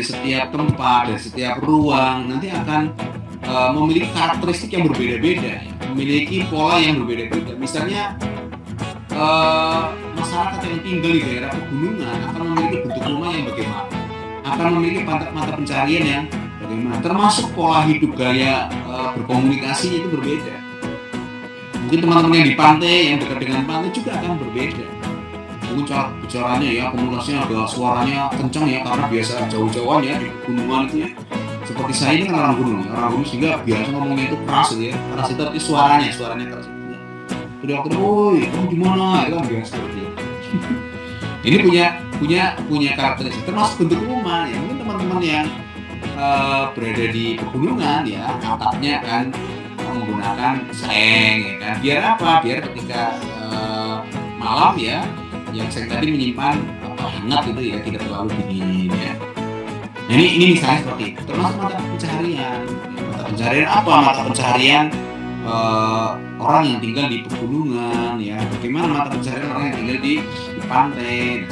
setiap tempat, dari setiap ruang nanti akan memiliki karakteristik yang berbeda-beda, ya. Memiliki pola yang berbeda-beda. Misalnya masyarakat yang tinggal di daerah pegunungan akan memiliki bentuk rumah yang bagaimana, akan memiliki mata pencarian yang bagaimana, termasuk pola hidup, gaya berkomunikasinya itu berbeda. Mungkin teman-teman yang di pantai, yang dekat dengan pantai juga akan berbeda. Mungkin cara bicaranya ya, komunikasinya agak suaranya kencang ya, karena biasa jauh-jauhan ya di pegunungan itu ya. Seperti saya ini kan orang gunung sehingga biasa ngomongnya itu keras ya, keras itu artinya suaranya keras. Teriak-teriak, woi, kamu di mana? Itu kan biasa seperti itu. Ini punya karakteristik, termasuk bentuk rumah ya. Mungkin teman-teman yang berada di pegunungan ya, atapnya kan menggunakan seng ya kan. Biar apa? Biar ketika malam ya, yang seng tadi menyimpan hangat gitu ya, tidak terlalu dingin ya. Nah ini misalnya seperti itu. Termasuk mata pencaharian. Mata pencaharian apa? Mata pencaharian orang yang tinggal di pegunungan ya. Bagaimana mata pencaharian orang yang tinggal di pantai.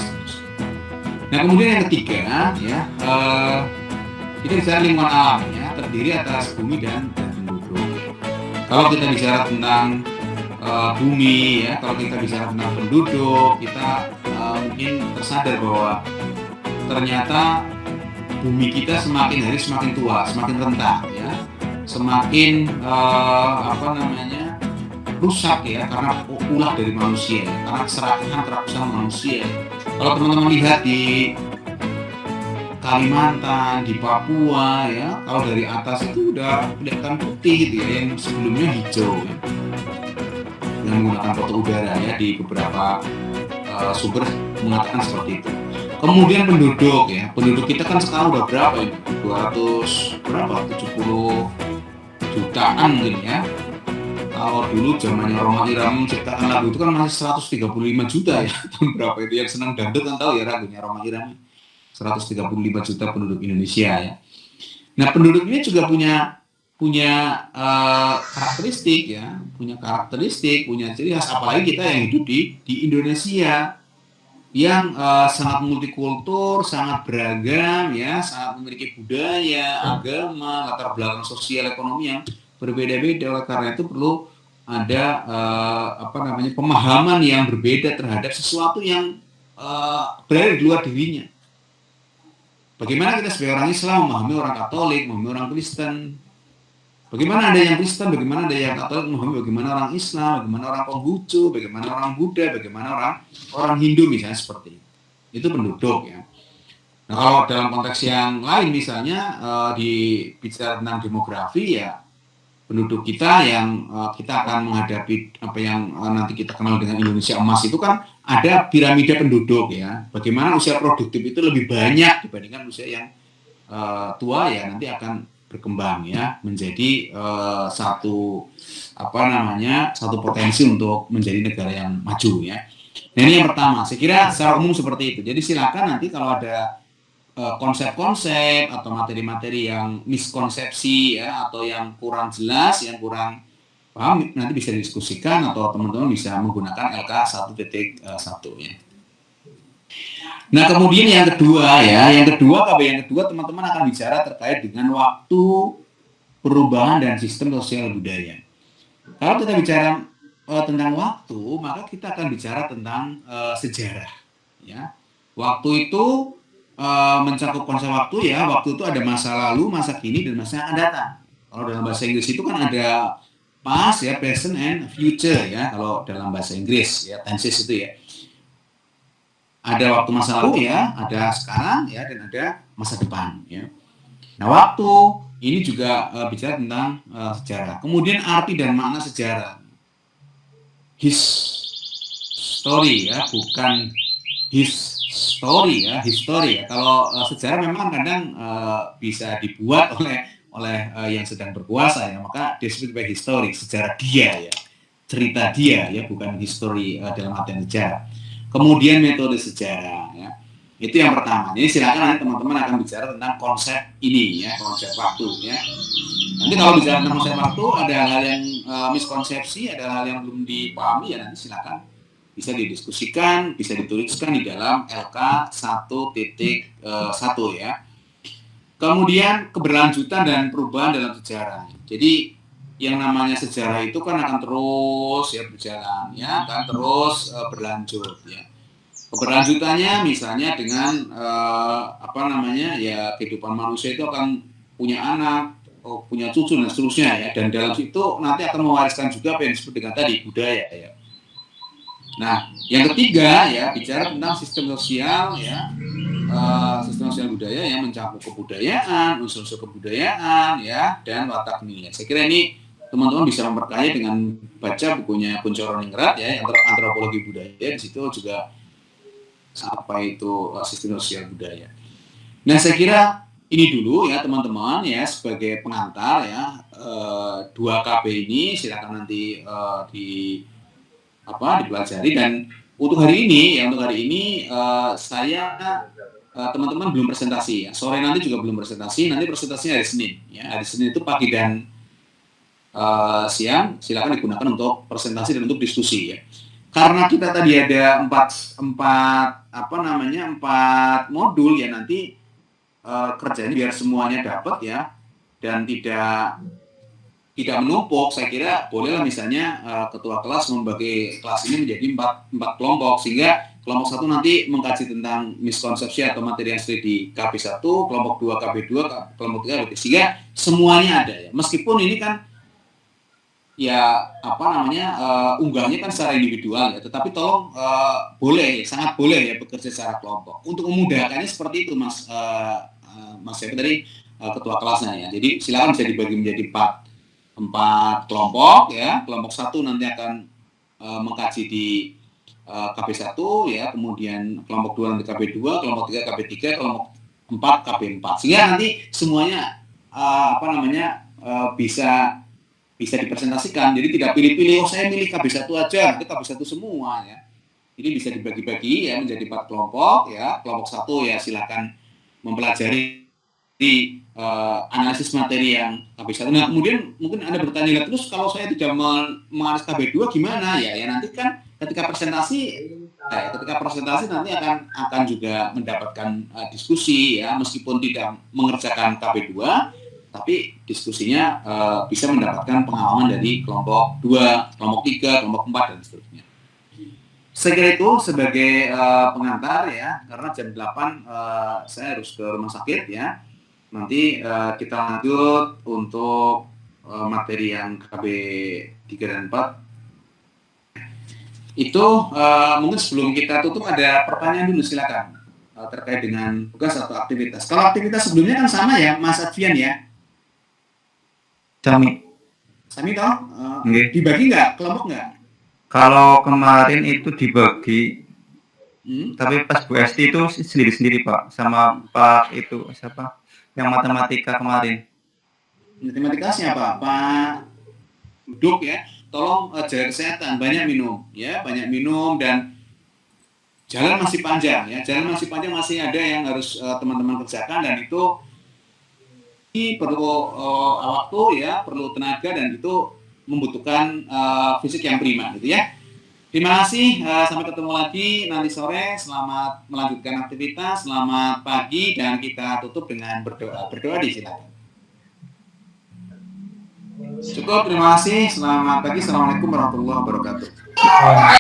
Nah kemudian yang ketiga ya, kita bicara lingkungan alam ya, terdiri atas bumi dan penduduk. Kalau kita bicara tentang bumi ya, kalau kita bicara tentang penduduk, kita mungkin tersadar bahwa ternyata bumi kita semakin hari semakin tua, semakin rentan ya, semakin rusak ya, karena ulah dari manusia ya, karena keserakahan terhadap manusia. Kalau teman-teman lihat di Kalimantan, di Papua ya, kalau dari atas itu udah kelihatan putih gitu ya, yang sebelumnya hijau ya. Dengan menggunakan foto udara ya, di beberapa sumber mengatakan seperti itu. Kemudian penduduk ya, penduduk kita kan sekarang udah berapa ya? 70 jutaan mungkin ya. Kalau dulu zamannya Roma Irama menciptakan lagu itu kan masih 135 juta ya. Tahun berapa itu, yang senang dangdut kan tahu ya lagunya Roma Irama. 135 juta penduduk Indonesia ya. Nah penduduk ini juga punya karakteristik ya, punya ciri khas, apalagi kita yang hidup di Indonesia yang sangat multikultur, sangat beragam ya, sangat memiliki budaya, agama, latar belakang sosial ekonomi yang berbeda-beda. Oleh karena itu perlu ada pemahaman yang berbeda terhadap sesuatu yang berada di luar dirinya. Bagaimana kita sebagai orang Islam memahami orang Katolik, memahami orang Kristen. Bagaimana ada yang Kristen, bagaimana ada yang Katolik memahami bagaimana orang Islam, bagaimana orang Konghucu, bagaimana orang Buddha, bagaimana orang Hindu misalnya seperti itu. Itu penduduk ya. Nah kalau dalam konteks yang lain misalnya bicara tentang demografi ya, penduduk kita yang kita akan menghadapi apa yang nanti kita kenal dengan Indonesia emas itu kan ada piramida penduduk ya. Bagaimana usia produktif itu lebih banyak dibandingkan usia yang tua ya, nanti akan berkembang ya menjadi satu potensi untuk menjadi negara yang maju ya. Nah ini yang pertama, saya kira secara umum seperti itu. Jadi silakan nanti kalau ada konsep-konsep atau materi-materi yang miskonsepsi ya, atau yang kurang jelas, yang kurang paham, nanti bisa didiskusikan atau teman-teman bisa menggunakan LK 1.1 ya. Nah kemudian yang kedua teman-teman akan bicara terkait dengan waktu, perubahan dan sistem sosial budaya. Kalau kita bicara tentang waktu, maka kita akan bicara tentang sejarah ya. Waktu itu mencakup konsep waktu ya. Waktu itu ada masa lalu, masa kini, dan masa yang akan datang. Kalau dalam bahasa Inggris itu kan ada past ya, present and future ya. Kalau dalam bahasa Inggris ya, tenses itu ya. Ada waktu masa lalu ya, ada sekarang ya, dan ada masa depan ya. Nah waktu ini juga bicara tentang sejarah. Kemudian arti dan makna sejarah. History ya, bukan history ya. Kalau sejarah memang kadang bisa dibuat oleh yang sedang berkuasa ya, maka disebut sebagai history, sejarah dia ya, cerita dia ya, bukan history dalam artian sejarah. Kemudian metode sejarah ya, itu yang pertama. Jadi silakan nanti teman-teman akan bicara tentang konsep ini ya, konsep waktu ya. Nanti kalau bicara tentang konsep waktu, ada hal yang miskonsepsi, ada hal yang belum dipahami ya, nanti silakan bisa didiskusikan, bisa dituliskan di dalam LK 1.1 ya. Kemudian keberlanjutan dan perubahan dalam sejarah. Jadi yang namanya sejarah itu kan akan terus ya berjalan, ya akan terus berlanjut ya. Keberlanjutannya misalnya dengan apa namanya ya, kehidupan manusia itu akan punya anak, punya cucu dan seterusnya ya. Dan dalam situ nanti akan mewariskan juga apa yang disebut dengan tadi budaya ya. Nah, yang ketiga ya, bicara tentang sistem sosial ya. Sistem sosial budaya yang mencakup kebudayaan, unsur-unsur kebudayaan ya, dan watak nilai. Saya kira ini teman-teman bisa memperkaya dengan baca bukunya Kunchoro-Ningrat ya, antropologi budaya. Di situ juga apa itu sistem sosial budaya. Nah, saya kira ini dulu ya teman-teman ya, sebagai pengantar ya, 2KB ini silakan nanti dipelajari. Dan untuk hari ini saya teman-teman belum presentasi ya. Sore nanti juga belum presentasi. Nanti presentasinya hari Senin ya. Hari Senin itu pagi dan siang silakan digunakan untuk presentasi dan untuk diskusi ya. Karena kita tadi ada empat modul ya, nanti kerjanya biar semuanya dapat ya, dan tidak menumpuk. Saya kira bolehlah misalnya ketua kelas membagi kelas ini menjadi empat kelompok, sehingga kelompok 1 nanti mengkaji tentang miskonsepsi atau materi yang sudah di KB1, kelompok 2 KB2, kelompok 3 KB3, sehingga semuanya ada ya. Meskipun ini kan ya unggahnya kan secara individual ya, tetapi tolong boleh, sangat boleh ya bekerja secara kelompok. Untuk memudahkannya seperti itu Mas Siapa tadi ketua kelasnya ya. Jadi silakan bisa dibagi menjadi empat kelompok ya. Kelompok 1 nanti akan mengkaji di KB1 ya, kemudian kelompok 2 nanti KB2, kelompok 3 KB3, kelompok 4 KB4. Sehingga nanti semuanya bisa dipresentasikan. Jadi tidak pilih-pilih, saya milih KB1 aja, nanti KB1 semua ya. Jadi bisa dibagi-bagi ya menjadi 4 kelompok ya. Kelompok 1 ya silakan mempelajari di analisis materi yang KB1. Nah, kemudian mungkin Anda bertanya, terus kalau saya tidak menganalisis KB2 gimana ya? Ya nanti kan ketika presentasi nanti akan juga mendapatkan diskusi ya, meskipun tidak mengerjakan KB2, tapi diskusinya bisa mendapatkan pengalaman dari kelompok 2, kelompok 3, kelompok 4 dan seterusnya. Saya kira itu sebagai pengantar ya, karena jam 8 saya harus ke rumah sakit ya. Nanti kita lanjut untuk materi yang KB 3 dan 4. Itu mungkin sebelum kita tutup ada pertanyaan dulu, silakan terkait dengan tugas atau aktivitas. Kalau aktivitas sebelumnya kan sama ya Mas Advian ya? Sami toh? Dibagi nggak? Kelompok nggak? Kalau kemarin itu dibagi, tapi pas Bu Esti itu sendiri-sendiri Pak, sama Pak itu siapa? Yang matematika kemarin. Matematika siapa? Pak Duk ya. Tolong jaga kesehatan, banyak minum ya, banyak minum, dan jalan masih panjang ya. Jalan masih panjang, masih ada yang harus teman-teman kerjakan, dan itu perlu waktu ya, perlu tenaga, dan itu membutuhkan fisik yang prima gitu ya. Terima kasih, sampai ketemu lagi nanti sore. Selamat melanjutkan aktivitas, selamat pagi, dan kita tutup dengan berdoa. Berdoa disilakan. Cukup, terima kasih. Selamat pagi. Assalamualaikum warahmatullahi wabarakatuh.